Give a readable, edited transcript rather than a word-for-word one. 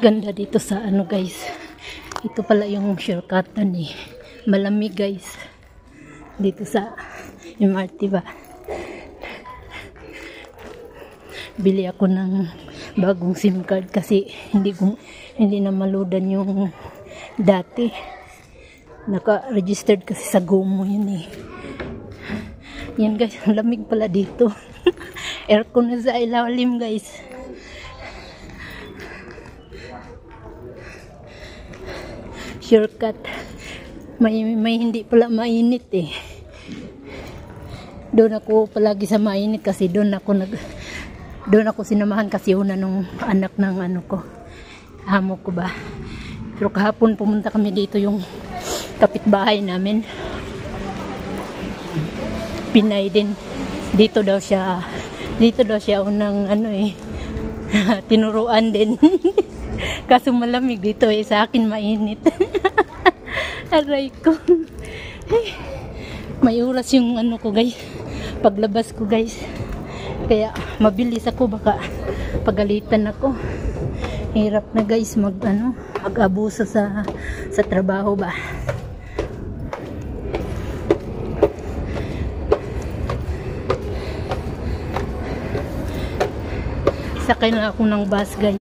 Ganda dito sa ano guys. Ito pala yung shortcutan eh. Malamig guys. Dito sa MRT ba. Bili ako ng bagong SIM card kasi hindi na maludan yung dati. Naka-registered kasi sa GOMO yun eh. Yan guys, ang lamig pala dito. Aircon na sa ilalim guys. Shortcut. May hindi pala mainit eh. Doon ako palagi sa mainit kasi doon ako sinamahan kasi una nung anak ng ano ko. Amo ko ba. Pero kahapon pumunta kami dito yung kapitbahay namin. Pinay din. Dito daw siya unang ano eh. Tinuruan din. Kaso malamig dito eh. Sa akin mainit. Aray ko. May oras yung ano ko guys. Paglabas ko guys. Kaya mabilis ako, baka pagalitan ako. Hirap na guys mag-abuso sa trabaho ba. Sakay na ako ng bus guys.